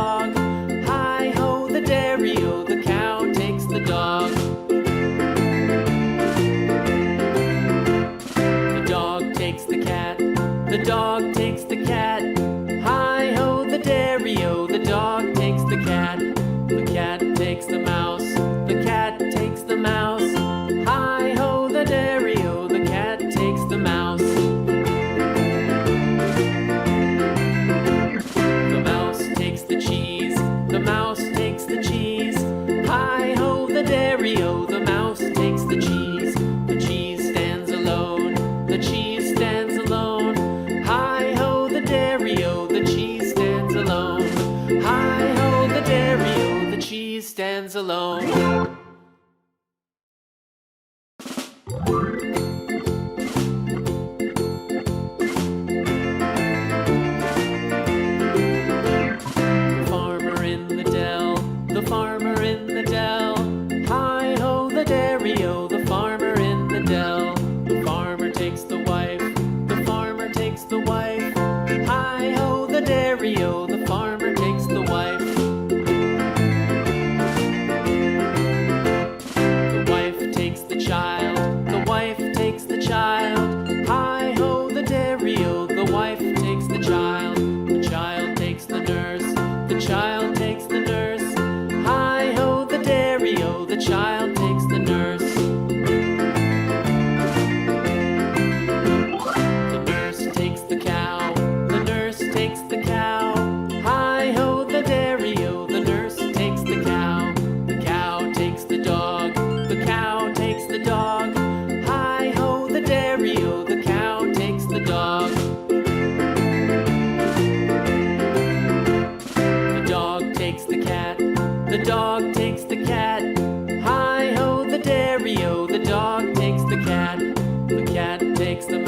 dog. Hi-ho, the dairy-o, the cow takes the dog. The dog takes the cat, the dog takes the cat. Hi-ho, the dairy-o, the dog takes the cat. The cat takes the mouse, the cat takes the mouse. Hi-ho, the dairy-o, the cat takes the mouse. The mouse takes the cheese, the mouse takes the cheese. Hi-ho, the dairy-o, the mouse takes the cheese. The cheese stands alone, the cheese stands alone. Hi-ho, the dairy-o, the cheese stands alone. Hi-ho, the dairy-o, the cheese stands alone. The farmer in the dell, the farmer in the dell. Hi-ho, the dairy-o, the farmer in the dell. The farmer takes the wife, the farmer takes the wife. Hi-ho, the dairy-o, the farmer takes the wife. The wife takes the child, the wife takes the child. Hi-ho, the dairy-o, the wife takes the child. The child takes the nurse, the child takes the nurse. Hi-ho, the dairy-o, the child takes the nurse. The nurse takes the cow, the nurse takes the cow. Hi-ho, the dairy-o, the nurse takes the cow. The cow takes the dog, the cow takes the dog. Hi-ho, the dairy-o, the cow takes the dog. The dog takes the cat, the dog takes the cat. Hi-ho, the dairy-o, the dog takes the cat. The cat takes the mouse.